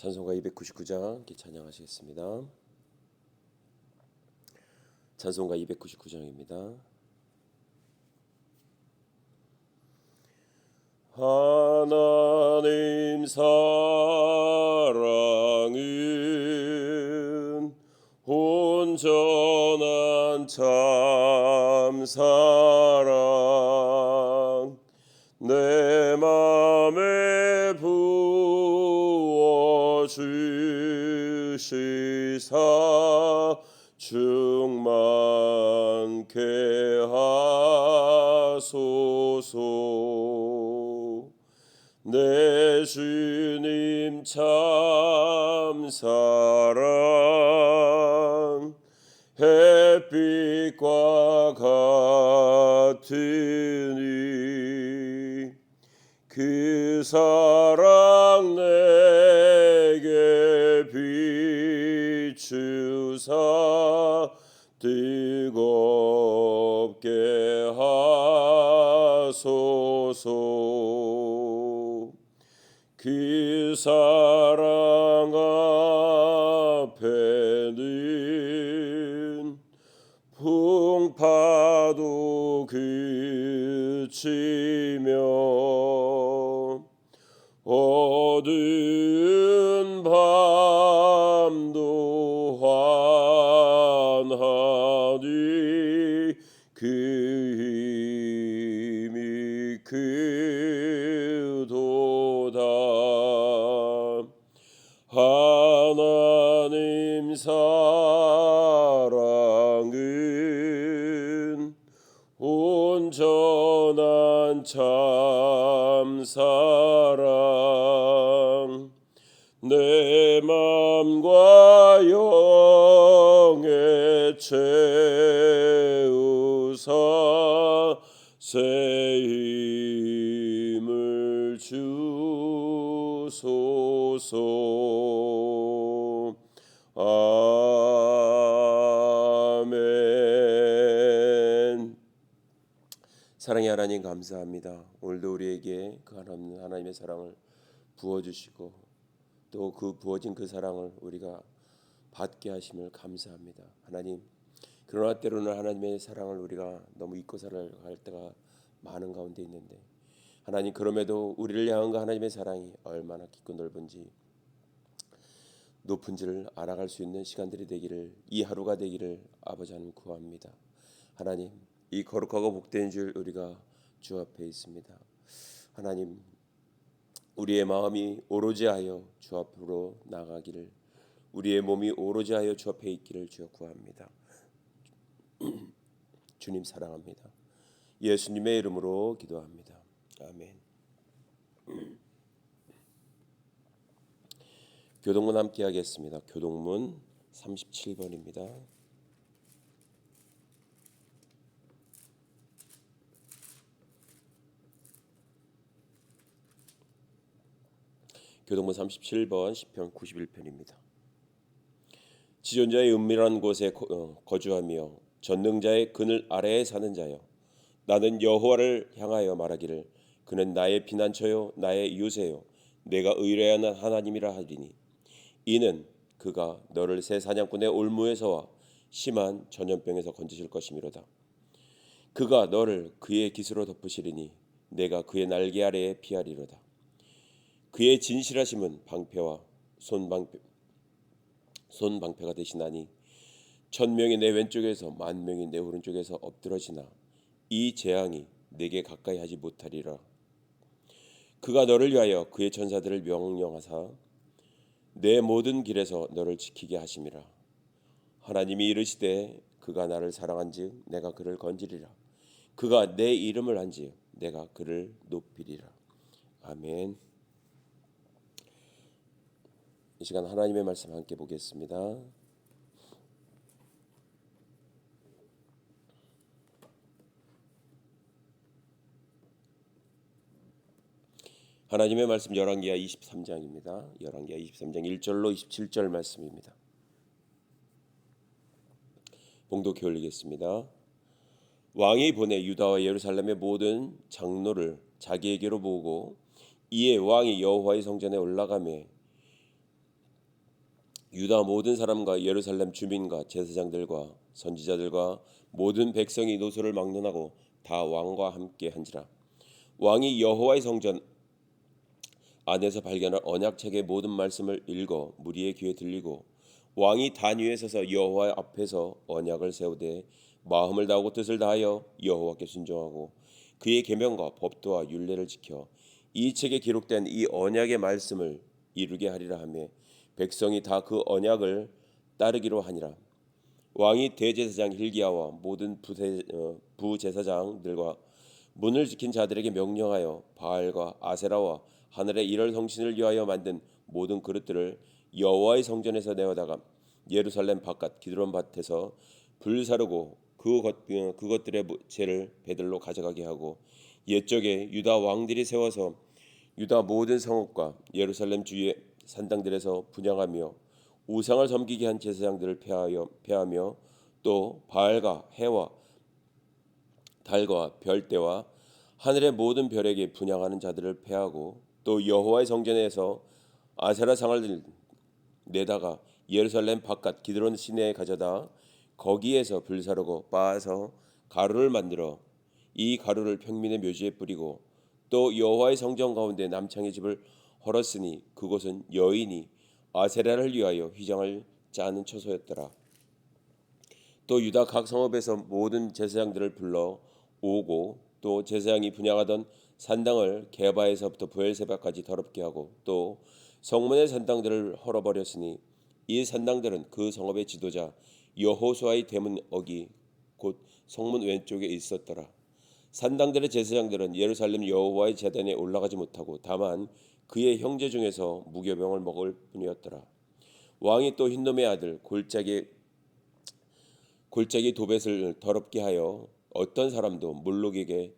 찬송가 299장 함께 찬양하시겠습니다. 찬송가 299장입니다. 하나님 사랑은 온전한 참 사랑 내 맘에 부어 주시사 충만케 하소서. 내 주님 참 사랑 햇빛과 같으니 그 사랑 내게 비추사 뜨겁게 하소서. 그 사랑 앞에는 풍파도 그치며 어두운 밤도 환하니 그 힘이 크도다. 하나님 사랑은 온전한 참 사랑 내 맘과 영에 채우사 새 힘을 주소서. 아멘. 사랑의 하나님 감사합니다. 오늘도 우리에게 그 하나님의 사랑을 부어주시고 또 그 부어진 그 사랑을 우리가 받게 하심을 감사합니다. 하나님, 그러나 때로는 하나님의 사랑을 우리가 너무 잊고 살아갈 때가 많은 가운데 있는데 하나님, 그럼에도 우리를 향한 그 하나님의 사랑이 얼마나 깊고 넓은지 높은지를 알아갈 수 있는 시간들이 되기를, 이 하루가 되기를 아버지 하나님 구합니다. 하나님, 이 거룩하고 복된 줄 우리가 주 앞에 있습니다. 하나님, 우리의 마음이 오로지 하여 주 앞으로 나가기를, 우리의 몸이 오로지 하여 주 앞에 있기를 주여 구합니다. 주님 사랑합니다. 예수님의 이름으로 기도합니다. 아멘. 교동문 함께 하겠습니다. 교동문 37번입니다. 교동문 37번 시편 91편입니다. 지존자의 은밀한 곳에 거주하며 전능자의 그늘 아래에 사는 자여, 나는 여호와를 향하여 말하기를 그는 나의 피난처요 나의 요새요 내가 의뢰하는 하나님이라 하리니, 이는 그가 너를 새 사냥꾼의 올무에서와 심한 전염병에서 건지실 것이미로다. 그가 너를 그의 깃으로 덮으시리니 내가 그의 날개 아래에 피하리로다. 그의 진실하심은 방패와 손방패가 되시나니 1000명이 내 왼쪽에서 10,000명이 내 오른쪽에서 엎드러지나 이 재앙이 내게 가까이 하지 못하리라. 그가 너를 위하여 그의 천사들을 명령하사 내 모든 길에서 너를 지키게 하심이라. 하나님이 이르시되 그가 나를 사랑한즉 내가 그를 건지리라. 그가 내 이름을 한즉 내가 그를 높이리라. 아멘. 이 시간 하나님의 말씀 함께 보겠습니다. 하나님의 말씀 열왕기하 23장입니다. 열왕기하 23장 1절로 27절 말씀입니다. 봉독해 올리겠습니다. 왕이 보내 유다와 예루살렘의 모든 장로를 자기에게로 모으고 이에 왕이 여호와의 성전에 올라가매 유다 모든 사람과 예루살렘 주민과 제사장들과 선지자들과 모든 백성이 노소를 막론하고 다 왕과 함께 한지라. 왕이 여호와의 성전 안에서 발견한 언약책의 모든 말씀을 읽어 무리의 귀에 들리고 왕이 단 위에 서서 여호와 앞에서 언약을 세우되 마음을 다하고 뜻을 다하여 여호와께 순종하고 그의 계명과 법도와 율례를 지켜 이 책에 기록된 이 언약의 말씀을 이루게 하리라 하며 백성이 다 그 언약을 따르기로 하니라. 왕이 대제사장 hil기야와 모든 부제사장들과 문을 지킨 자들에게 명령하여 바알과 아세라와 하늘의 일월 성신을 위하여 만든 모든 그릇들을 여호와의 성전에서 내어다가 예루살렘 바깥 기드론 밭에서 불사르고 그것들의 재를 배들로 가져가게 하고 옛적에 유다 왕들이 세워서 유다 모든 성읍과 예루살렘 주의 산당들에서 분향하며 우상을 섬기게 한 제사장들을 폐하며 또 바알과 해와 달과 별대와 하늘의 모든 별에게 분향하는 자들을 폐하고 또 여호와의 성전에서 아세라 상을 내다가 예루살렘 바깥 기드론 시내에 가져다 거기에서 불사르고 빻아서 가루를 만들어 이 가루를 평민의 묘지에 뿌리고 또 여호와의 성전 가운데 남창의 집을 헐었으니 그곳은 여인이 아세라를 위하여 휘장을 짜는 처소였더라. 또 유다 각 성읍에서 모든 제사장들을 불러 오고 또 제사장이 분향하던 산당을 게바에서부터 브엘세바까지 더럽게 하고 또 성문의 산당들을 헐어버렸으니 이 산당들은 그 성읍의 지도자 여호수아의 대문 어기 곧 성문 왼쪽에 있었더라. 산당들의 제사장들은 예루살렘 여호와의 제단에 올라가지 못하고 다만 그의 형제 중에서 무교병을 먹을 뿐이었더라. 왕이 또 흰놈의 아들 골짜기 도벳을 더럽게 하여 어떤 사람도 몰록에게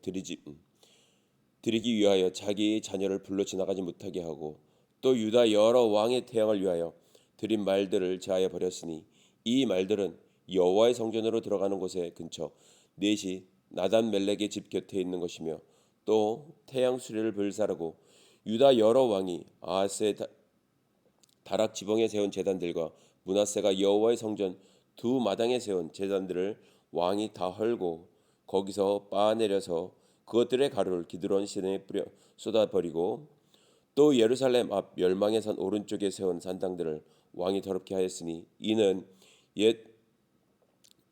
드리기 위하여 자기 자녀를 불러 지나가지 못하게 하고 또 유다 여러 왕의 태양을 위하여 드린 말들을 제하여 버렸으니 이 말들은 여호와의 성전으로 들어가는 곳의 근처 넷이 나단 멜렉의 집 곁에 있는 것이며 또 태양 수레를 불사르고 유다 여러 왕이 아하스의 다락 지붕에 세운 제단들과 므낫세가 여호와의 성전 두 마당에 세운 제단들을 왕이 다 헐고 거기서 빻아내려서 그것들의 가루를 기드론 시내에 뿌려 쏟아버리고 또 예루살렘 앞 멸망의 산 오른쪽에 세운 산당들을 왕이 더럽게 하였으니 이는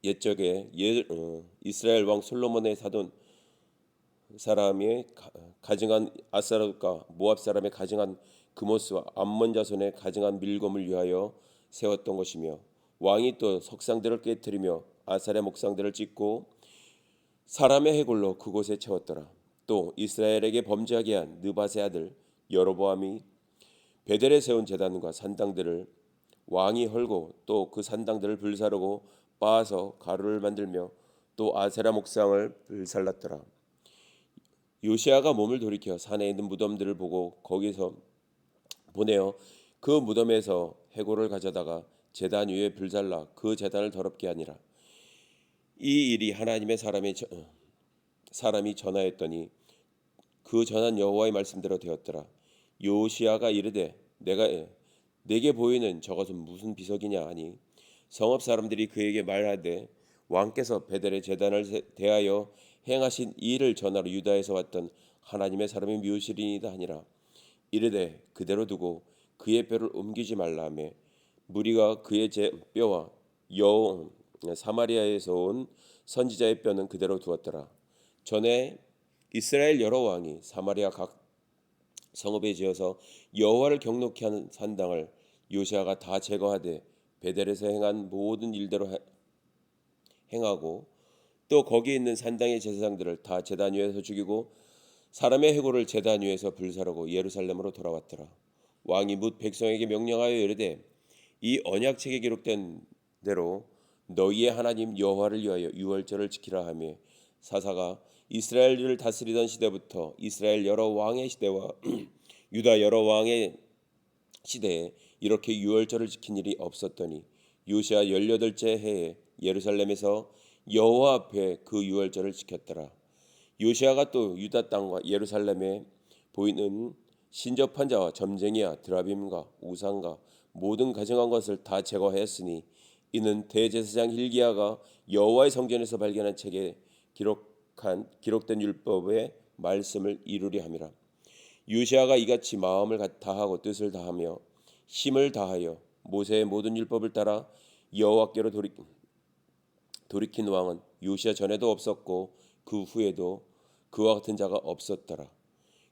옛적에 이스라엘 왕 솔로몬의 사돈 사람이 가증한 아사롯과 모압 사람의 가증한 그모스와 암몬 자손의 가증한 밀검을 위하여 세웠던 것이며 왕이 또 석상들을 깨뜨리며 아사의 목상들을 찢고 사람의 해골로 그곳에 채웠더라. 또 이스라엘에게 범죄하게 한 느밧의 아들 여로보암이 베델에 세운 제단과 산당들을 왕이 헐고 또 그 산당들을 불사르고 빻아서 가루를 만들며 또 아세라 목상을 불살랐더라. 요시아가 몸을 돌이켜 산에 있는 무덤들을 보고 거기서 보내어 그 무덤에서 해골을 가져다가 제단 위에 불살라 그 제단을 더럽게 하니라. 이 일이 하나님의 사람이 전하였더니 그 전한 여호와의 말씀대로 되었더라. 요시아가 이르되 내게 보이는 저것은 무슨 비석이냐 하니 성읍 사람들이 그에게 말하되 왕께서 베델의 제단을 대하여 행하신 이 일을 전하러 유다에서 왔던 하나님의 사람이 묘시리이다 하니라. 이르되 그대로 두고 그의 뼈를 옮기지 말라 하며 무리가 그의 뼈와 사마리아에서 온 선지자의 뼈는 그대로 두었더라. 전에 이스라엘 여러 왕이 사마리아 각 성읍에 지어서 여호와를 경노케 하는 산당을 요시아가 다 제거하되 베델에서 행한 모든 일대로 행하고 또 거기 있는 산당의 제사장들을 다 제단 위에서 죽이고 사람의 해골을 제단 위에서 불사르고 예루살렘으로 돌아왔더라. 왕이 뭇 백성에게 명령하여 이르되 이 언약책에 기록된 대로 너희의 하나님 여호와를 위하여 유월절을 지키라 하며 사사가 이스라엘을 다스리던 시대부터 이스라엘 여러 왕의 시대와 유다 여러 왕의 시대에 이렇게 유월절을 지킨 일이 없었더니 요시아 18째 해에 예루살렘에서 여호와 앞에 그 유월절을 지켰더라. 요시아가 또 유다 땅과 예루살렘에 보이는 신접한 자와 점쟁이와 드라빔과 우상과 모든 가증한 것을 다 제거하였으니 이는 대제사장 hil기야가 여호와의 성전에서 발견한 책에 기록된 율법의 말씀을 이루려 함이라. 요시야가 이같이 마음을 다하고 뜻을 다하며 힘을 다하여 모세의 모든 율법을 따라 여호와께로 돌이킨 왕은 요시야 전에도 없었고 그 후에도 그와 같은 자가 없었더라.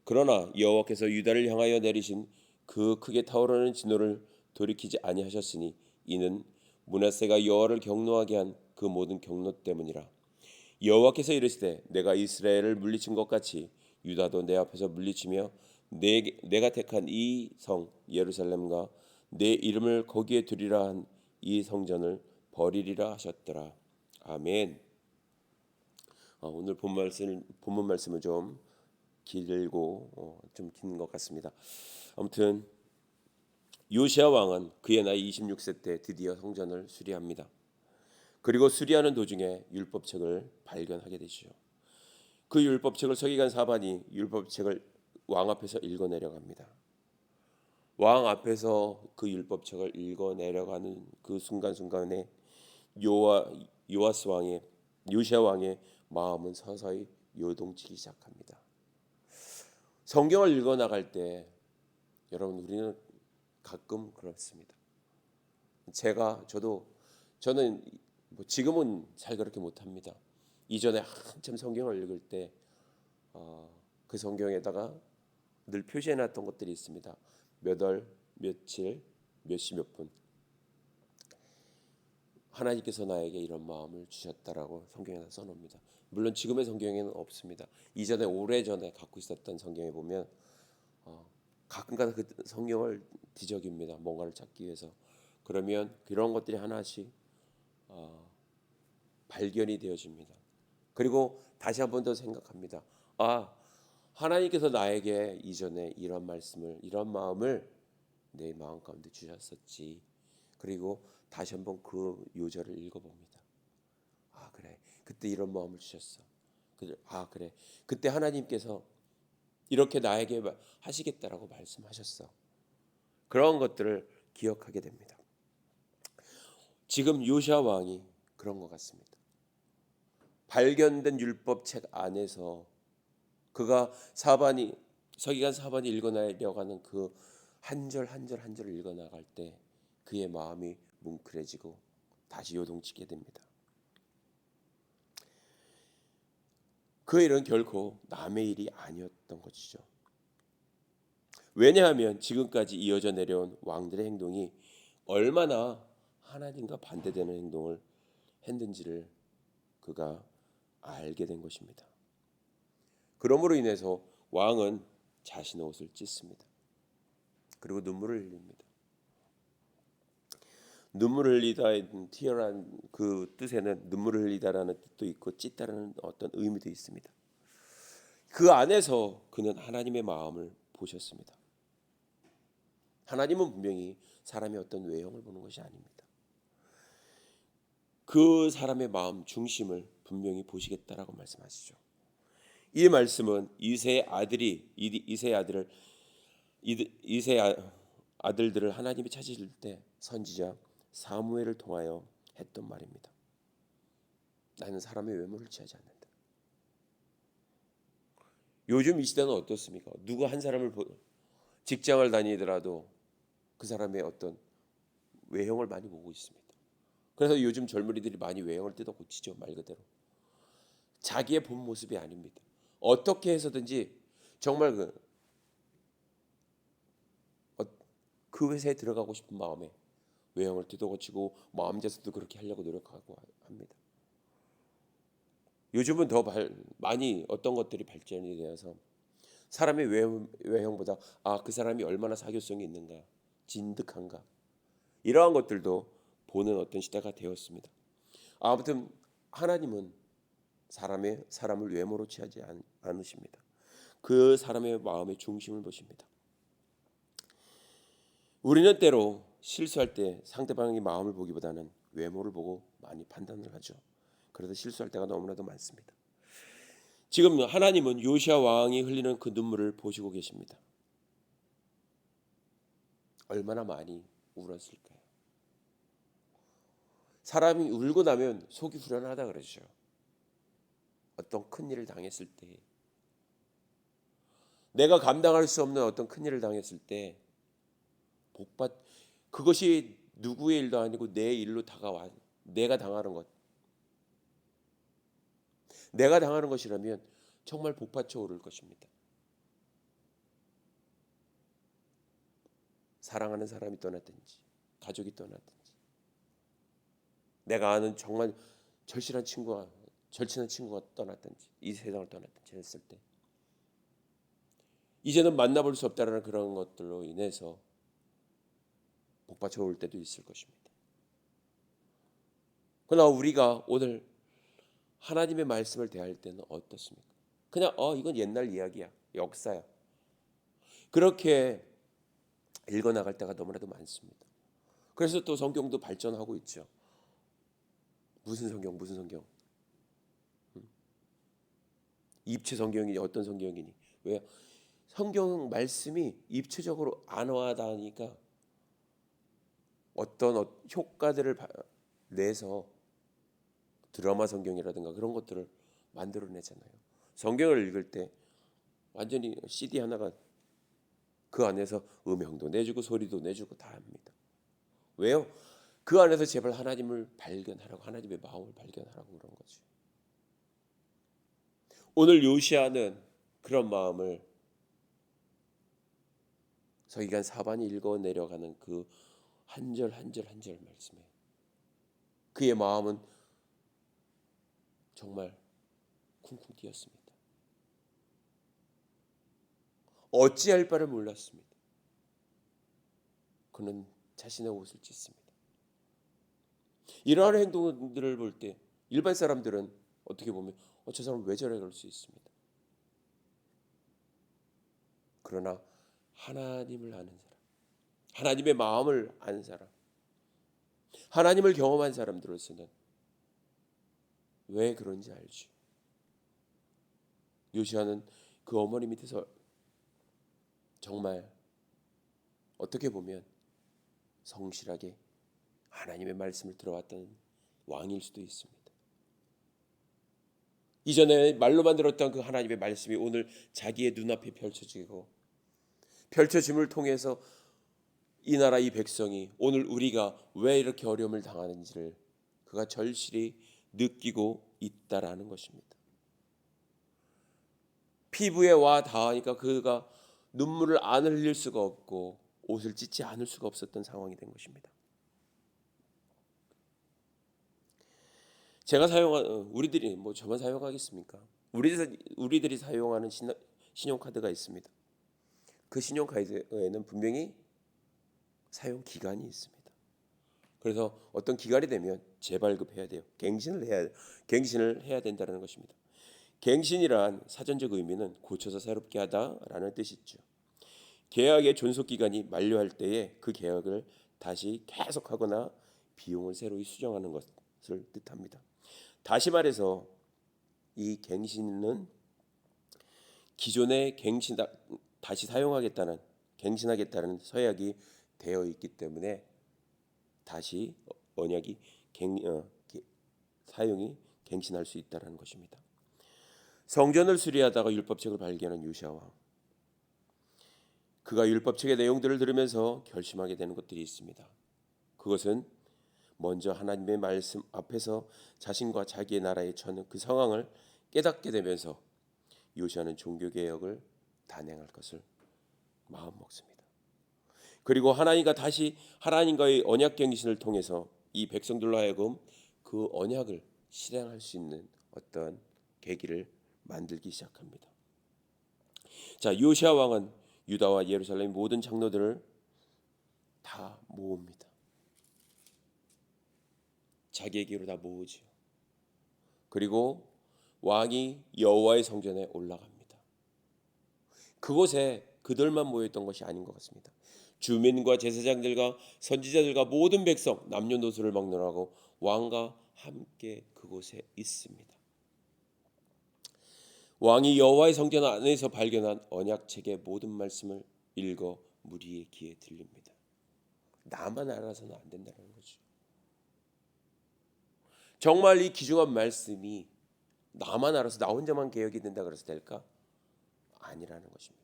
그러나 여호와께서 유다를 향하여 내리신 그 크게 타오르는 진노를 돌이키지 아니하셨으니 이는 므낫세가 여호와를 경노하게 한 그 모든 경노 때문이라. 여호와께서 이르시되 내가 이스라엘을 물리친 것 같이 유다도 내 앞에서 물리치며 내가 택한 이 성 예루살렘과 내 이름을 거기에 두리라 한 이 성전을 버리리라 하셨더라. 아멘. 오늘 본문 말씀은 좀 길고 좀 긴 것 같습니다. 아무튼 요시야 왕은 그의 나이 26세 때 드디어 성전을 수리합니다. 그리고 수리하는 도중에 율법책을 발견하게 되죠. 그 율법책을 서기관 사반이 율법책을 왕 앞에서 읽어 내려갑니다. 왕 앞에서 그 율법책을 읽어 내려가는 그 순간순간에 요시야 왕의 마음은 서서히 요동치기 시작합니다. 성경을 읽어 나갈 때 여러분 우리는 가끔 그렇습니다. 저는 지금은 잘 그렇게 못합니다. 이전에 한참 성경을 읽을 때 그 성경에다가 늘 표시해놨던 것들이 있습니다. 몇 월, 며칠, 몇 시, 몇 분. 하나님께서 나에게 이런 마음을 주셨다라고 성경에다 써놓습니다. 물론 지금의 성경에는 없습니다. 이전에 오래전에 갖고 있었던 성경에 보면 가끔가다 그 성경을 뒤적입니다. 뭔가를 찾기 위해서. 그러면 그런 것들이 하나씩 발견이 되어집니다. 그리고 다시 한 번 더 생각합니다. 하나님께서 나에게 이전에 이런 말씀을, 이런 마음을 내 마음 가운데 주셨었지. 그리고 다시 한번 그 요절을 읽어봅니다. 그래, 그때 이런 마음을 주셨어. 그래, 그때 하나님께서 이렇게 나에게 하시겠다라고 말씀하셨어. 그런 것들을 기억하게 됩니다. 지금 요시야 왕이 그런 것 같습니다. 발견된 율법책 안에서 그가 서기관 사반이 읽어내려가는 그 한 절 한 절 한 절을 읽어나갈 때 그의 마음이 뭉클해지고 다시 요동치게 됩니다. 그 일은 결코 남의 일이 아니었던 것이죠. 왜냐하면 지금까지 이어져 내려온 왕들의 행동이 얼마나 하나님과 반대되는 행동을 했는지를 그가 알게 된 것입니다. 그러므로 인해서 왕은 자신의 옷을 찢습니다. 그리고 눈물을 흘립니다. 눈물을 흘리다, tear한 그 뜻에는 눈물을 흘리다라는 뜻도 있고 찢다라는 어떤 의미도 있습니다. 그 안에서 그는 하나님의 마음을 보셨습니다. 하나님은 분명히 사람의 어떤 외형을 보는 것이 아닙니다. 그 사람의 마음 중심을 분명히 보시겠다라고 말씀하시죠. 이 말씀은 이새의 아들들을 하나님이 찾으실 때 선지자 사무엘을 통하여 했던 말입니다. 나는 사람의 외모를 취하지 않는다. 요즘 이 시대는 어떻습니까? 누구 한 사람을 직장을 다니더라도 그 사람의 어떤 외형을 많이 보고 있습니다. 그래서 요즘 젊은이들이 많이 외형을 뜯어 고치죠. 말 그대로. 자기의 본 모습이 아닙니다. 어떻게 해서든지 정말 그 회사에 들어가고 싶은 마음에 외형을 뜯어 고치고 마음에서도 그렇게 하려고 노력하고 합니다. 요즘은 더 많이 어떤 것들이 발전이 되어서 사람의 외형보다 그 사람이 얼마나 사교성이 있는가, 진득한가 이러한 것들도 보는 어떤 시대가 되었습니다. 아무튼 하나님은 사람을 외모로 취하지 않으십니다. 그 사람의 마음의 중심을 보십니다. 우리는 때로 실수할 때 상대방의 마음을 보기보다는 외모를 보고 많이 판단을 하죠. 그래서 실수할 때가 너무나도 많습니다. 지금 하나님은 요시야 왕이 흘리는 그 눈물을 보시고 계십니다. 얼마나 많이 울었을까요? 사람이 울고 나면 속이 후련하다 그러죠. 어떤 큰 일을 당했을 때, 내가 감당할 수 없는 어떤 큰 일을 당했을 때 복받 그것이 누구의 일도 아니고 내 일로 다가와 내가 당하는 것, 내가 당하는 것이라면 정말 복받쳐 오를 것입니다. 사랑하는 사람이 떠났든지 가족이 떠났든지 내가 아는 정말 절친한 친구가 떠났든지 이 세상을 떠났든지 했을 때 이제는 만나볼 수 없다라는 그런 것들로 인해서 복받쳐 올 때도 있을 것입니다. 그러나 우리가 오늘 하나님의 말씀을 대할 때는 어떻습니까? 그냥 이건 옛날 이야기야, 역사야. 그렇게 읽어나갈 때가 너무나도 많습니다. 그래서 또 성경도 발전하고 있죠. 무슨 성경, 무슨 성경? 입체 성경이니 어떤 성경이니? 왜요? 성경 말씀이 입체적으로 안 와닿으니까 어떤 효과들을 내서 드라마 성경이라든가 그런 것들을 만들어내잖아요. 성경을 읽을 때 완전히 CD 하나가 그 안에서 음향도 내주고 소리도 내주고 다 합니다. 왜요? 그 안에서 제발 하나님을 발견하라고, 하나님의 마음을 발견하라고 그런 거죠. 오늘 요시아는 그런 마음을 서기관 사반이 읽어 내려가는 그 한 절 한 절 한 절 말씀에 그의 마음은 정말 쿵쿵 뛰었습니다. 어찌할 바를 몰랐습니다. 그는 자신의 옷을 찢습니다. 이러한 행동들을 볼 때 일반 사람들은 어떻게 보면 저 사람 왜 저래 그럴 수 있습니다. 그러나 하나님을 아는 사람, 하나님의 마음을 아는 사람, 하나님을 경험한 사람들로서는 왜 그런지 알죠. 요시아는 그 어머니 밑에서 정말 어떻게 보면 성실하게 하나님의 말씀을 들어왔던 왕일 수도 있습니다. 이전에 말로만 들었던 그 하나님의 말씀이 오늘 자기의 눈앞에 펼쳐짐을 통해서 이 나라 이 백성이 오늘 우리가 왜 이렇게 어려움을 당하는지를 그가 절실히 느끼고 있다라는 것입니다. 피부에 와 닿으니까 그가 눈물을 안 흘릴 수가 없고 옷을 찢지 않을 수가 없었던 상황이 된 것입니다. 제가 사용한 우리들이 저만 사용하겠습니까? 우리들이 사용하는 신용카드가 있습니다. 그 신용카드에는 분명히 사용 기간이 있습니다. 그래서 어떤 기간이 되면 재발급해야 돼요. 갱신을 해야 된다는 것입니다. 갱신이란 사전적 의미는 고쳐서 새롭게 하다라는 뜻이죠. 계약의 존속 기간이 만료할 때에 그 계약을 다시 계속하거나 비용을 새로이 수정하는 것을 뜻합니다. 다시 말해서 이 갱신은 기존의 다시 갱신하겠다는 서약이 되어 있기 때문에 다시 언약이 사용이 갱신할 수 있다는 것입니다. 성전을 수리하다가 율법책을 발견한 요시야 왕, 그가 율법책의 내용들을 들으면서 결심하게 되는 것들이 있습니다. 그것은 먼저 하나님의 말씀 앞에서 자신과 자기의 나라에 처한 그 상황을 깨닫게 되면서 요시야는 종교개혁을 단행할 것을 마음먹습니다. 그리고 하나님과의 언약갱신을 통해서 이 백성들로 하여금 그 언약을 실행할 수 있는 어떤 계기를 만들기 시작합니다. 자, 요시야 왕은 유다와 예루살렘 모든 장로들을 다 모읍니다. 자기에게로 다 모으지요. 그리고 왕이 여호와의 성전에 올라갑니다. 그곳에 그들만 모였던 것이 아닌 것 같습니다. 주민과 제사장들과 선지자들과 모든 백성 남녀노소를 막론하고 왕과 함께 그곳에 있습니다. 왕이 여호와의 성전 안에서 발견한 언약책의 모든 말씀을 읽어 무리의 귀에 들립니다. 나만 알아서는 안 된다는 거죠. 정말 이 귀중한 말씀이 나만 알아서 나 혼자만 개혁이 된다 그래서 될까? 아니라는 것입니다.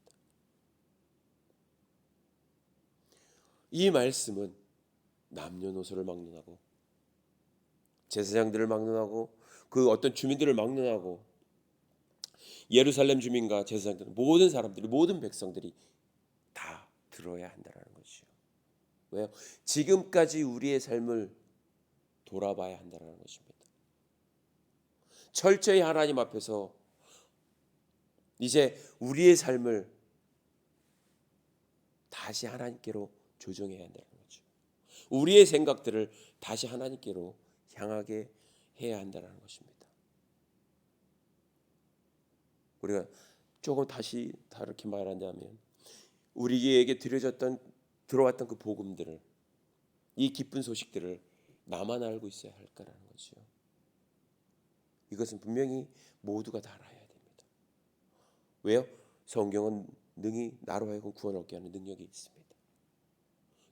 이 말씀은 남녀노소를 막론하고 제사장들을 막론하고 그 어떤 주민들을 막론하고 예루살렘 주민과 제사장들 모든 사람들이 모든 백성들이 다 들어야 한다는 것이요. 왜요? 지금까지 우리의 삶을 돌아봐야 한다는 것입니다. 철저히 하나님 앞에서 이제 우리의 삶을 다시 하나님께로 조정해야 한다는 거죠. 우리의 생각들을 다시 하나님께로 향하게 해야 한다는 것입니다. 우리가 조금 다시 다르게 말한다면 우리에게 들어왔던 그 복음들을 이 기쁜 소식들을 나만 알고 있어야 할까라는 거죠. 이것은 분명히 모두가 다 알아야 됩니다. 왜요? 성경은 능히 나로 하여금 구원 얻게 하는 능력이 있습니다.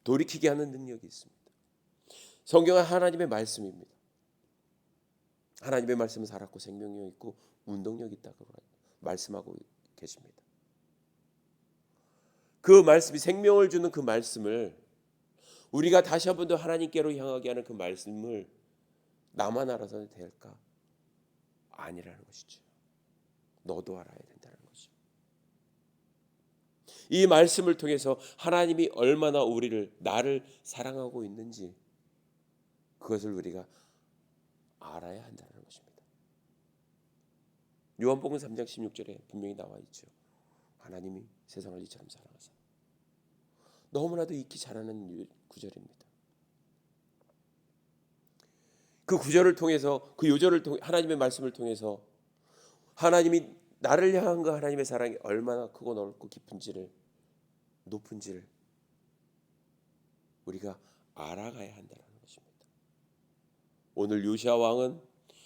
돌이키게 하는 능력이 있습니다. 성경은 하나님의 말씀입니다. 하나님의 말씀은 살았고 생명력이 있고 운동력이 있다고 말씀하고 계십니다. 그 말씀이 생명을 주는 그 말씀을 우리가 다시 한 번 더 하나님께로 향하게 하는 그 말씀을 나만 알아서 될까? 아니라는 것이죠. 너도 알아야 된다는 거죠. 이 말씀을 통해서 하나님이 얼마나 나를 사랑하고 있는지 그것을 우리가 알아야 한다는 것입니다. 요한복음 3장 16절에 분명히 나와 있죠. 하나님이 세상을 이처럼 사랑하사. 너무나도 익히 잘하는 구절입니다. 그 구절을 통해서 그 요절을 통해 하나님의 말씀을 통해서 하나님이 나를 향한 그 하나님의 사랑이 얼마나 크고 넓고 높은지를 우리가 알아가야 한다는 것입니다. 오늘 요시야 왕은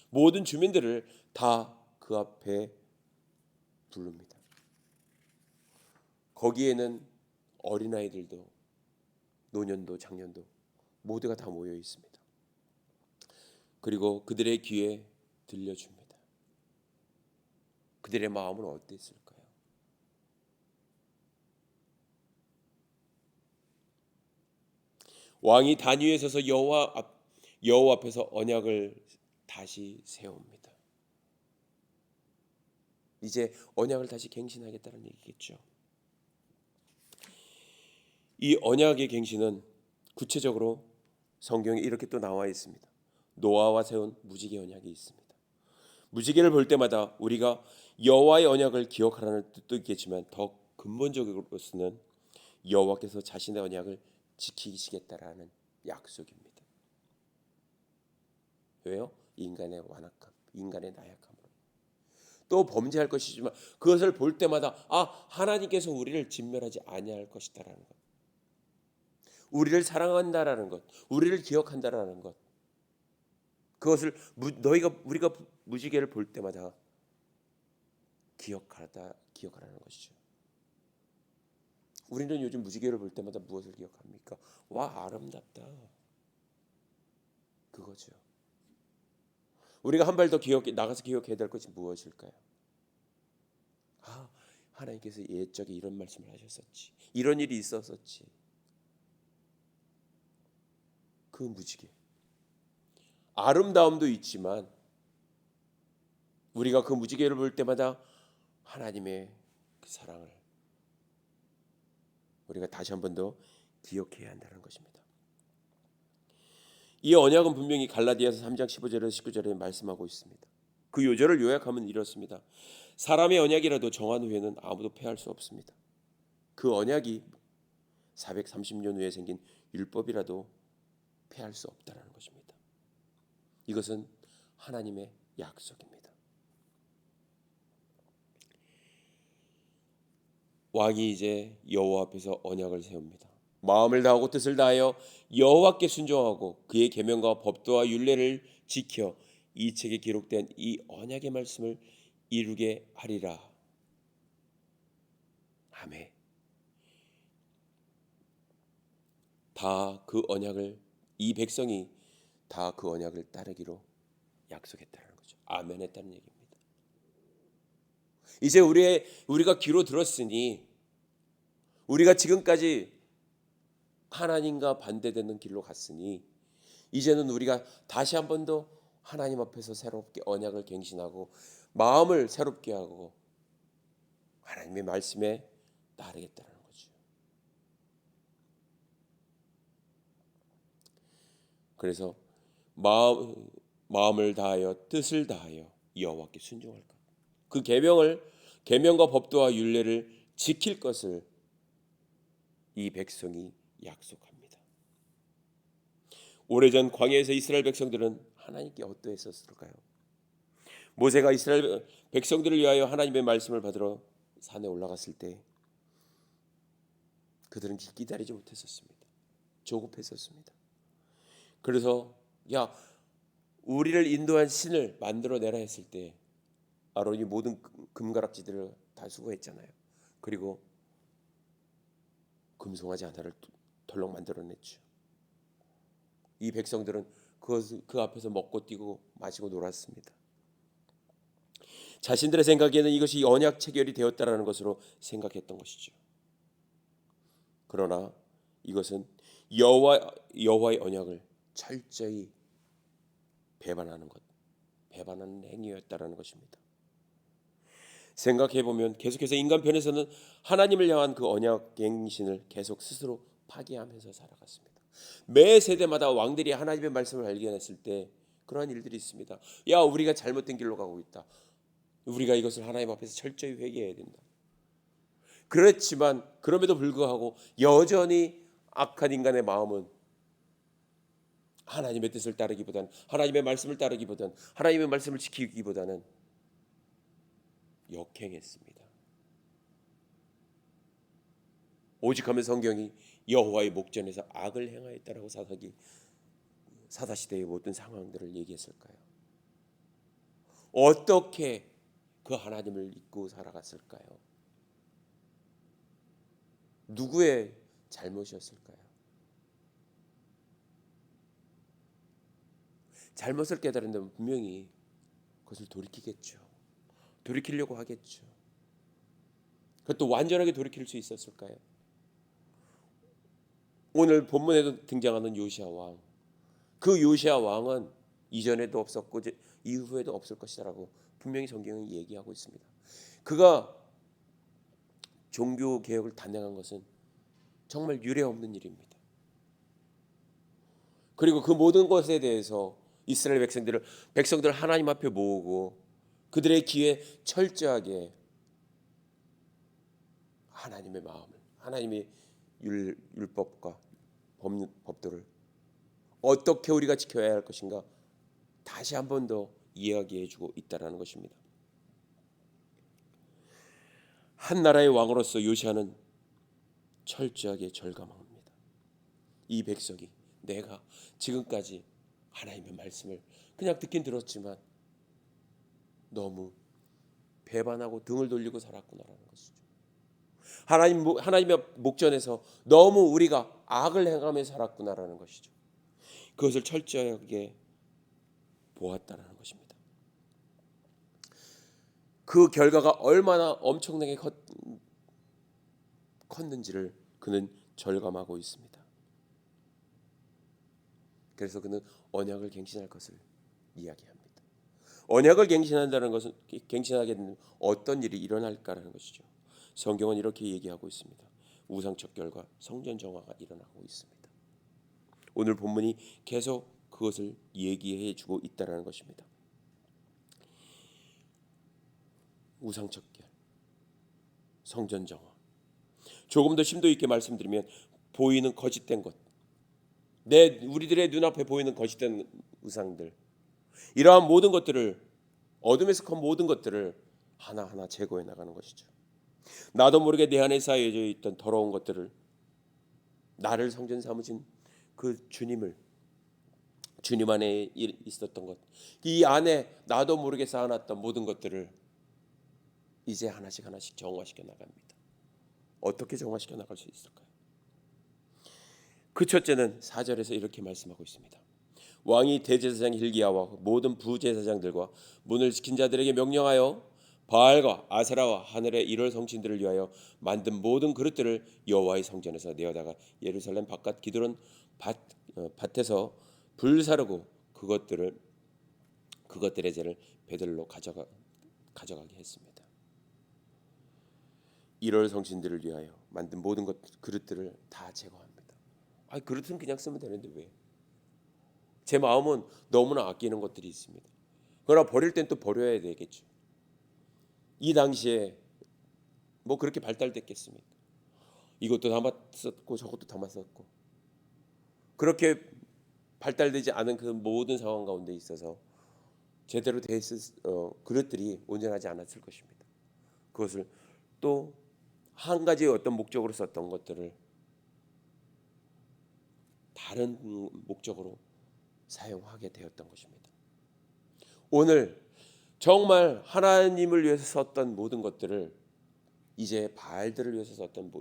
모든 주민들을 다 그 앞에 부릅니다. 거기에는 어린아이들도 노년도 장년도 모두가 다 모여 있습니다. 그리고 그들의 귀에 들려줍니다. 그들의 마음은 어땠을까요? 왕이 단 위에 서서 여호와 앞에서 언약을 다시 세웁니다. 이제 언약을 다시 갱신하겠다는 얘기겠죠. 이 언약의 갱신은 구체적으로 성경에 이렇게 또 나와 있습니다. 노아와 세운 무지개 언약이 있습니다. 무지개를 볼 때마다 우리가 여호와의 언약을 기억하라는 뜻도 있겠지만 더 근본적으로서는 여호와께서 자신의 언약을 지키시겠다라는 약속입니다. 왜요? 인간의 완악함, 인간의 나약함으로 또 범죄할 것이지만 그것을 볼 때마다 하나님께서 우리를 진멸하지 아니할 것이다라는 것, 우리를 사랑한다라는 것, 우리를 기억한다라는 것, 그것을 우리가 무지개를 볼 때마다 기억하라는 것이죠. 우리는 요즘 무지개를 볼 때마다 무엇을 기억합니까? 와, 아름답다. 그거죠. 우리가 한 발 더 나가서 기억해야 될 것이 무엇일까요? 하나님께서 옛적에 이런 말씀을 하셨었지. 이런 일이 있었었지. 그 무지개. 아름다움도 있지만 우리가 그 무지개를 볼 때마다 하나님의 그 사랑을 우리가 다시 한 번 더 기억해야 한다는 것입니다. 이 언약은 분명히 갈라디아서 3장 15절에서 19절에 말씀하고 있습니다. 그 요절을 요약하면 이렇습니다. 사람의 언약이라도 정한 후에는 아무도 폐할 수 없습니다. 그 언약이 430년 후에 생긴 율법이라도 폐할 수 없다는 것입니다. 이것은 하나님의 약속입니다. 왕이 이제 여호와 앞에서 언약을 세웁니다. 마음을 다하고 뜻을 다하여 여호와께 순종하고 그의 계명과 법도와 율례를 지켜 이 책에 기록된 이 언약의 말씀을 이루게 하리라. 아멘. 다 그 언약을 이 백성이 다 그 언약을 따르기로 약속했다는 거죠. 아멘 했다는 얘기입니다. 이제 우리가 귀로 들었으니 우리가 지금까지 하나님과 반대되는 길로 갔으니 이제는 우리가 다시 한 번 더 하나님 앞에서 새롭게 언약을 갱신하고 마음을 새롭게 하고 하나님의 말씀에 따르겠다는 거죠. 그래서 마음을 다하여 뜻을 다하여 여호와께 순종할 것. 그 계명과 법도와 율례를 지킬 것을 이 백성이 약속합니다. 오래전 광야에서 이스라엘 백성들은 하나님께 어떠했었을까요? 모세가 이스라엘 백성들을 위하여 하나님의 말씀을 받으러 산에 올라갔을 때 그들은 기다리지 못했었습니다. 조급했었습니다. 그래서 야 우리를 인도한 신을 만들어내라 했을 때 아론이 모든 금가락지들을 다 수거했잖아요. 그리고 금송아지 하나를 덜렁 만들어냈죠. 이 백성들은 그 앞에서 먹고 뛰고 마시고 놀았습니다. 자신들의 생각에는 이것이 언약 체결이 되었다라는 것으로 생각했던 것이죠. 그러나 이것은 여호와의 언약을 철저히 배반하는 행위였다라는 것입니다. 생각해 보면 계속해서 인간 편에서는 하나님을 향한 그 언약 갱신을 계속 스스로 파기하면서 살아갔습니다. 매 세대마다 왕들이 하나님의 말씀을 발견했을 때 그러한 일들이 있습니다. 야 우리가 잘못된 길로 가고 있다. 우리가 이것을 하나님 앞에서 철저히 회개해야 된다. 그렇지만 그럼에도 불구하고 여전히 악한 인간의 마음은 하나님의 뜻을 따르기보다는 하나님의 말씀을 따르기보다는 하나님의 말씀을 지키기보다는 역행했습니다. 오직하면 성경이 여호와의 목전에서 악을 행하였다라고 사사시대의 모든 상황들을 얘기했을까요? 어떻게 그 하나님을 잊고 살아갔을까요? 누구의 잘못이었을까요? 잘못을 깨달은다면 분명히 그것을 돌이키겠죠. 돌이키려고 하겠죠. 그것도 완전하게 돌이킬 수 있었을까요? 오늘 본문에도 등장하는 요시야 왕. 그 요시야 왕은 이전에도 없었고 이후에도 없을 것이라고 분명히 성경은 얘기하고 있습니다. 그가 종교 개혁을 단행한 것은 정말 유례 없는 일입니다. 그리고 그 모든 것에 대해서 이스라엘 백성들을 하나님 앞에 모으고 그들의 귀에 철저하게 하나님의 마음을 하나님의 율법과 법도를 어떻게 우리가 지켜야 할 것인가 다시 한 번 더 이야기해주고 있다라는 것입니다. 한 나라의 왕으로서 요시아는 철저하게 절감합니다. 이 백성이 내가 지금까지 하나님의 말씀을 그냥 듣긴 들었지만 너무 배반하고 등을 돌리고 살았구나라는 것이죠. 하나님의 목전에서 너무 우리가 악을 행하며 살았구나라는 것이죠. 그것을 철저하게 보았다라는 것입니다. 그 결과가 얼마나 엄청나게 컸는지를 그는 절감하고 있습니다. 그래서 그는 언약을 갱신할 것을 이야기합니다. 언약을 갱신한다는 것은 갱신하게 되는 어떤 일이 일어날까라는 것이죠. 성경은 이렇게 얘기하고 있습니다. 우상 척결과 성전 정화가 일어나고 있습니다. 오늘 본문이 계속 그것을 얘기해 주고 있다라는 것입니다. 우상 척결, 성전 정화. 조금 더 심도 있게 말씀드리면 보이는 거짓된 것, 우리들의 눈앞에 보이는 거짓된 우상들, 이러한 모든 것들을 어둠에서 큰 모든 것들을 하나하나 제거해 나가는 것이죠. 나도 모르게 내 안에 쌓여져 있던 더러운 것들을 나를 성전 삼으신 그 주님 안에 있었던 것, 이 안에 나도 모르게 쌓아놨던 모든 것들을 이제 하나씩 정화시켜 나갑니다. 어떻게 정화시켜 나갈 수 있을까요? 그 첫째는 4절에서 이렇게 말씀하고 있습니다. 왕이 대제사장 hil기야와 모든 부제사장들과 문을 지킨 자들에게 명령하여 바알과 아세라와 하늘의 이럴 성신들을 위하여 만든 모든 그릇들을 여호와의 성전에서 내어다가 예루살렘 바깥 기드론 밭에서 불사르고 그것들의 죄를 베들로 가져가게 했습니다. 이럴 성신들을 위하여 만든 모든 그릇들을 다 제거합니다. 그릇은 그냥 쓰면 되는데 왜? 제 마음은 너무나 아끼는 것들이 있습니다. 그러나 버릴 땐 또 버려야 되겠죠. 이 당시에 뭐 그렇게 발달됐겠습니까? 이것도 담았었고 저것도 담았었고 그렇게 발달되지 않은 그 모든 상황 가운데 있어서 제대로 돼 있을 그릇들이 온전하지 않았을 것입니다. 그것을 또 한 가지 어떤 목적으로 썼던 것들을 다른 목적으로 사용하게 되었던 것입니다. 오늘 정말 하나님을 위해서 썼던 모든 것들을 이제 바알들을 위해서 썼던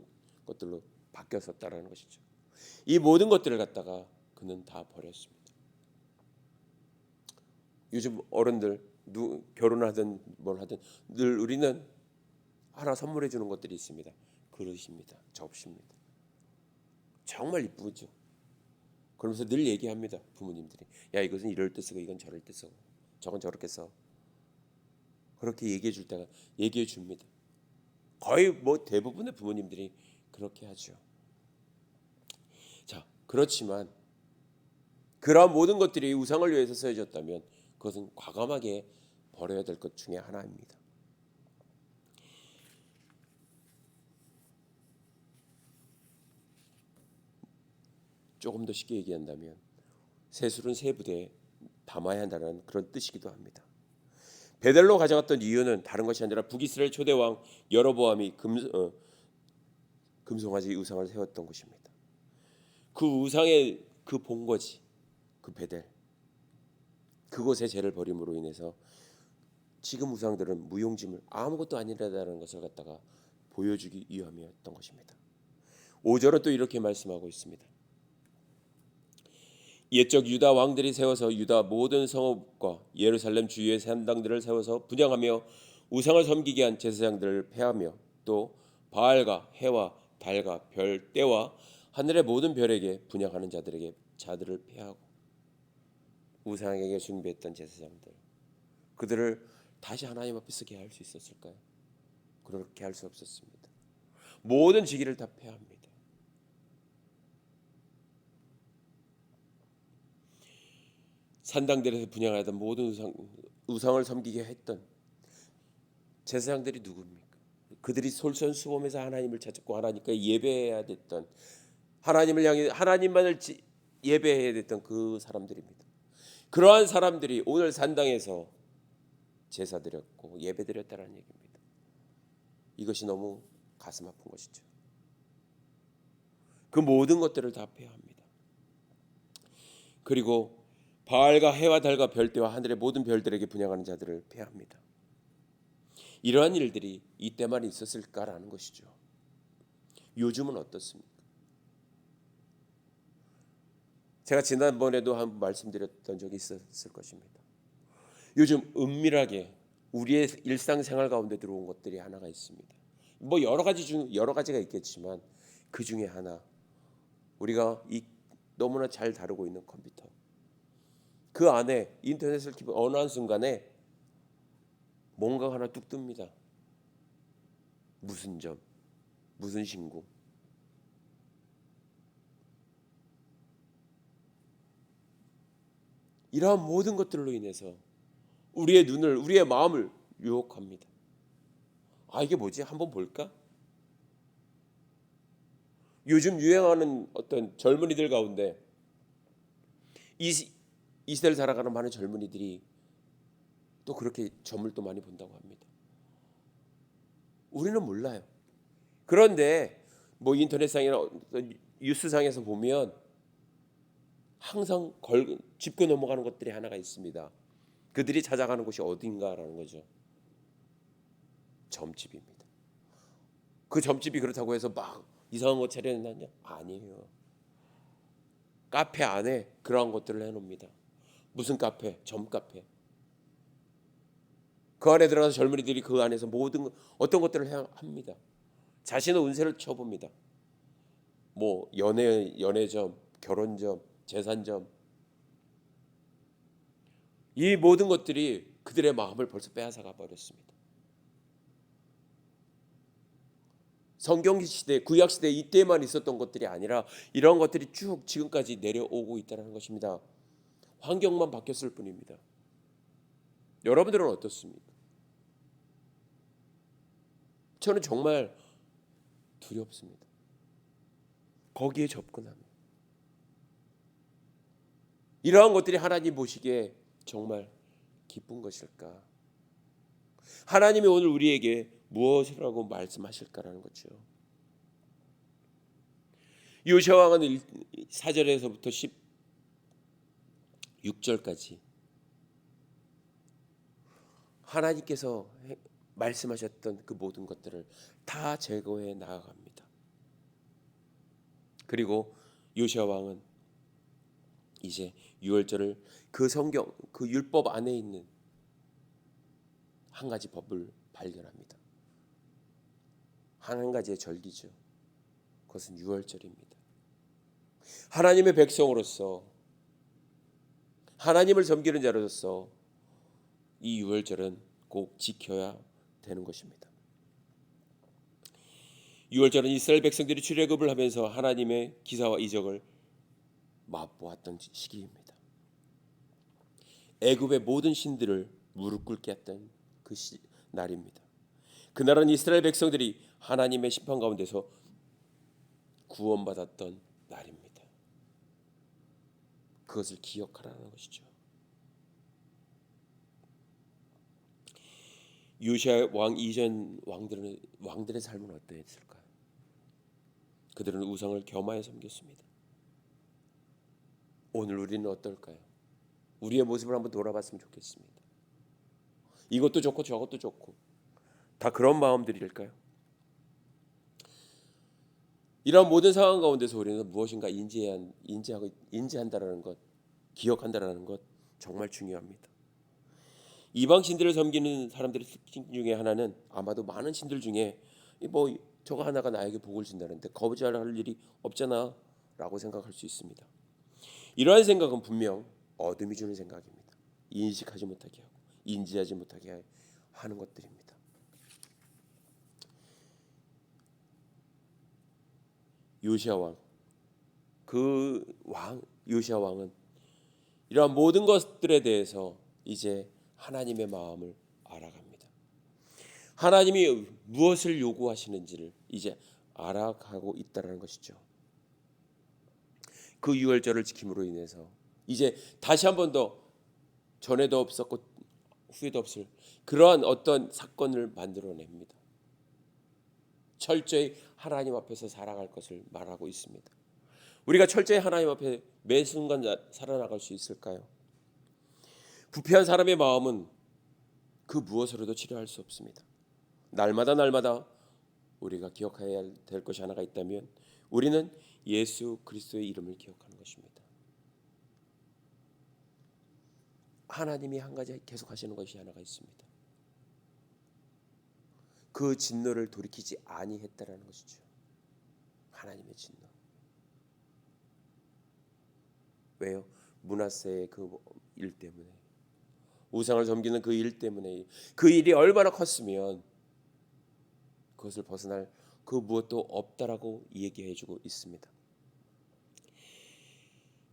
것들로 바뀌었었다라는 것이죠. 이 모든 것들을 갖다가 그는 다 버렸습니다. 요즘 어른들 결혼하든 뭘 하든 늘 우리는 하나 선물해 주는 것들이 있습니다. 그릇입니다. 접시입니다. 정말 이쁘죠. 그러면서 늘 얘기합니다. 부모님들이 야 이것은 이럴 때 쓰고 이건 저럴 때 쓰고 저건 저렇게 써. 그렇게 얘기해 줄 때가 얘기해 줍니다. 거의 뭐 대부분의 부모님들이 그렇게 하죠. 자, 그렇지만 그러한 모든 것들이 우상을 위해서 쓰여졌다면 그것은 과감하게 버려야 될 것 중에 하나입니다. 조금 더 쉽게 얘기한다면 세술은 세 부대에 담아야 한다는 그런 뜻이기도 합니다. 베델로 가져갔던 이유는 다른 것이 아니라 북이스라엘 초대 왕 여로보암이 금송아지 우상을 세웠던 것입니다. 그 우상의 그 본거지, 그 베델, 그곳의 죄를 버림으로 인해서 지금 우상들은 무용지물 아무것도 아니라는 것을 갖다가 보여주기 위함이었던 것입니다. 5절은 또 이렇게 말씀하고 있습니다. 옛적 유다 왕들이 세워서 유다 모든 성읍과 예루살렘 주위의 산당들을 세워서 분향하며 우상을 섬기게 한 제사장들을 폐하며 또 바알과 해와 달과 별 때와 하늘의 모든 별에게 분향하는 자들을 폐하고 우상에게 숭배했던 제사장들 그들을 다시 하나님 앞에 서게 할 수 있었을까요? 그렇게 할 수 없었습니다. 모든 지기를 다 폐합니다. 산당들에서 분향하던 모든 우상을 섬기게 했던 제사장들이 누굽니까? 그들이 솔선수범해서 하나님을 찾았고 하나님께 예배해야 됐던 하나님을 향해 하나님만을 예배해야 됐던 그 사람들입니다. 그러한 사람들이 오늘 산당에서 제사 드렸고 예배 드렸다는 얘기입니다. 이것이 너무 가슴 아픈 것이죠. 그 모든 것들을 다 폐합니다. 그리고 바알과 해와 달과 별대와 하늘의 모든 별들에게 분향하는 자들을 폐합니다. 이러한 일들이 이때만 있었을까라는 것이죠. 요즘은 어떻습니까? 제가 지난번에도 한번 말씀드렸던 적이 있었을 것입니다. 요즘 은밀하게 우리의 일상생활 가운데 들어온 것들이 하나가 있습니다. 뭐 여러 가지가 있겠지만 그 중에 하나 우리가 너무나 잘 다루고 있는 컴퓨터. 그 안에 인터넷을 키면 어느 한순간에 뭔가 하나 뚝 뜹니다. 무슨 점, 무슨 신고. 이러한 모든 것들로 인해서 우리의 눈을, 우리의 마음을 유혹합니다. 이게 뭐지? 한번 볼까? 요즘 유행하는 어떤 젊은이들 가운데 이 시대를 살아가는 많은 젊은이들이 또 그렇게 점을 또 많이 본다고 합니다. 우리는 몰라요. 그런데 뭐 인터넷상이나 뉴스상에서 보면 항상 짚고 넘어가는 것들이 하나가 있습니다. 그들이 찾아가는 곳이 어딘가라는 거죠. 점집입니다. 그 점집이 그렇다고 해서 막 이상한 거 차려놨냐? 아니에요. 카페 안에 그러한 것들을 해놓습니다. 무슨 카페? 점카페. 그 안에 들어가서 젊은이들이 그 안에서 모든 어떤 것들을 합니다. 자신의 운세를 쳐봅니다. 뭐 연애점, 결혼점, 재산점, 이 모든 것들이 그들의 마음을 벌써 빼앗아가 버렸습니다. 성경 시대, 구약 시대 이때만 있었던 것들이 아니라 이런 것들이 쭉 지금까지 내려오고 있다는 것입니다. 환경만 바뀌었을 뿐입니다. 여러분들은 어떻습니까? 저는 정말 두렵습니다. 거기에 접근하면 이러한 것들이 하나님 보시기에 정말 기쁜 것일까? 하나님이 오늘 우리에게 무엇이라고 말씀하실까라는 거죠. 요시야 왕은 4절에서부터 16절까지 하나님께서 말씀하셨던 그 모든 것들을 다 제거해 나아갑니다. 그리고 요시야 왕은 이제 유월절을 그 성경, 그 율법 안에 있는 한 가지 법을 발견합니다. 한 가지의 절기죠. 그것은 유월절입니다. 하나님의 백성으로서, 하나님을 섬기는 자로서 이 유월절은 꼭 지켜야 되는 것입니다. 유월절은 이스라엘 백성들이 출애굽을 하면서 하나님의 기사와 이적을 맛보았던 시기입니다. 애굽의 모든 신들을 무릎 꿇게 했던 그 날입니다. 그날은 이스라엘 백성들이 하나님의 심판 가운데서 구원받았던 날입니다. 그것을 기억하라는 것이죠. 요시야 왕 이전 왕들의 삶은 어떠했을까요? 그들은 우상을 겸하여 섬겼습니다. 오늘 우리는 어떨까요? 우리의 모습을 한번 돌아봤으면 좋겠습니다. 이것도 좋고 저것도 좋고 다 그런 마음들일까요? 이런 모든 상황 가운데서 우리는 무엇인가 인지한다라는 것, 기억한다라는 것 정말 중요합니다. 이방 신들을 섬기는 사람들의 특징 중에 하나는 아마도 많은 신들 중에 뭐 저거 하나가 나에게 복을 준다는데 거부할 일이 없잖아라고 생각할 수 있습니다. 이러한 생각은 분명 어둠이 주는 생각입니다. 인식하지 못하게 하고 인지하지 못하게 하는 것들입니다. 요시야 왕, 요시야 왕은 이러한 모든 것들에 대해서 이제 하나님의 마음을 알아갑니다. 하나님이 무엇을 요구하시는지를 이제 알아가고 있다는 것이죠. 그 유월절을 지킴으로 인해서 이제 다시 한 번 더 전에도 없었고 후에도 없을 그러한 어떤 사건을 만들어냅니다. 철저히 하나님 앞에서 살아갈 것을 말하고 있습니다. 우리가 철저히 하나님 앞에 매 순간 살아나갈 수 있을까요? 부패한 사람의 마음은 그 무엇으로도 치료할 수 없습니다. 날마다 우리가 기억해야 될 것이 하나가 있다면 우리는 예수 그리스도의 이름을 기억하는 것입니다. 하나님이 한 가지 계속 하시는 것이 하나가 있습니다. 그 진노를 돌이키지 아니했다라는 것이죠. 하나님의 진노. 왜요? 므낫세의 그 일 때문에, 우상을 섬기는 그 일 때문에, 그 일이 얼마나 컸으면 그것을 벗어날 그 무엇도 없다라고 얘기해주고 있습니다.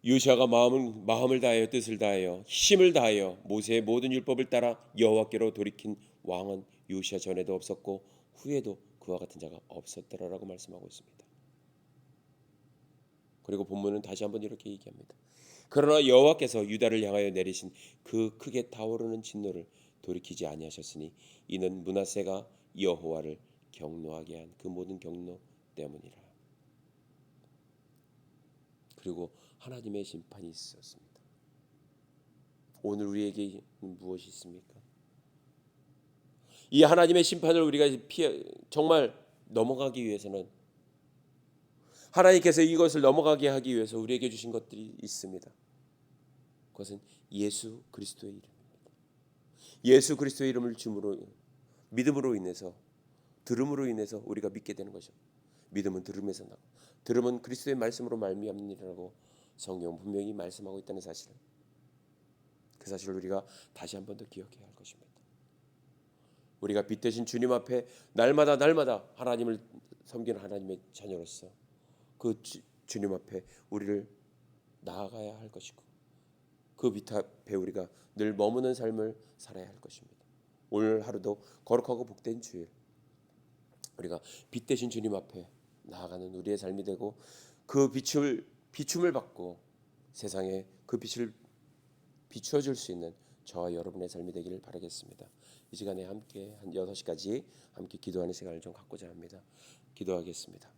요시아가 마음을 다하여 뜻을 다하여 힘을 다하여 모세의 모든 율법을 따라 여호와께로 돌이킨 왕은 요시아 전에도 없었고 후에도 그와 같은 자가 없었더라라고 말씀하고 있습니다. 그리고 본문은 다시 한번 이렇게 얘기합니다. 그러나 여호와께서 유다를 향하여 내리신 그 크게 타오르는 진노를 돌이키지 아니하셨으니 이는 므낫세가 여호와를 경노하게 한 그 모든 경노 때문이라. 그리고 하나님의 심판이 있었습니다. 오늘 우리에게 무엇이 있습니까? 이 하나님의 심판을 우리가 정말 넘어가기 위해서는 하나님께서 이것을 넘어가게 하기 위해서 우리에게 주신 것들이 있습니다. 그것은 예수 그리스도의 이름입니다. 예수 그리스도의 이름을 주므로 믿음으로 인해서 들음으로 인해서 우리가 믿게 되는 것이죠. 믿음은 들음에서 나고 들음은 그리스도의 말씀으로 말미암느니라고 성경 분명히 말씀하고 있다는 사실을, 그 사실을 우리가 다시 한 번 더 기억해야 할 것입니다. 우리가 빛 대신 주님 앞에 날마다 하나님을 섬기는 하나님의 자녀로서 그 주님 앞에 우리를 나아가야 할 것이고 그 빛 앞에 우리가 늘 머무는 삶을 살아야 할 것입니다. 오늘 하루도 거룩하고 복된 주일, 우리가 빛 대신 주님 앞에 나아가는 우리의 삶이 되고 그 비춤을 받고 세상에 그 빛을 비추어 줄 수 있는 저와 여러분의 삶이 되기를 바라겠습니다. 이 시간에 함께 한 6시까지 함께 기도하는 시간을 좀 갖고자 합니다. 기도하겠습니다.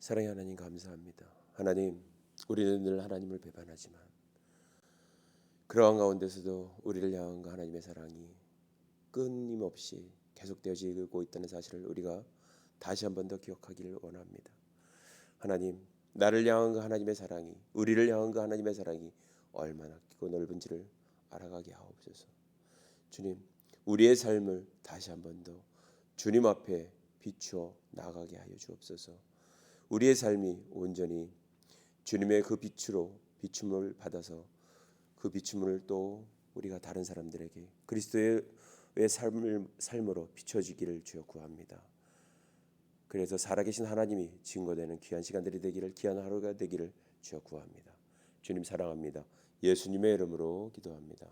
사랑의 하나님 감사합니다. 하나님, 우리는 늘 하나님을 배반하지만 그러한 가운데서도 우리를 향한 그 하나님의 사랑이 끊임없이 계속되어지고 있다는 사실을 우리가 다시 한 번 더 기억하기를 원합니다. 하나님, 나를 향한 그 하나님의 사랑이, 우리를 향한 그 하나님의 사랑이 얼마나 크고 넓은지를 알아가게 하옵소서. 주님, 우리의 삶을 다시 한 번 더 주님 앞에 비추어 나가게 하여 주옵소서. 우리의 삶이 온전히 주님의 그 빛으로 비춤을 받아서 그 비춤을 또 우리가 다른 사람들에게 그리스도의 삶으로 비춰지기를 주여 구합니다. 그래서 살아계신 하나님이 증거되는 귀한 시간들이 되기를, 귀한 하루가 되기를 주여 구합니다. 주님 사랑합니다. 예수님의 이름으로 기도합니다.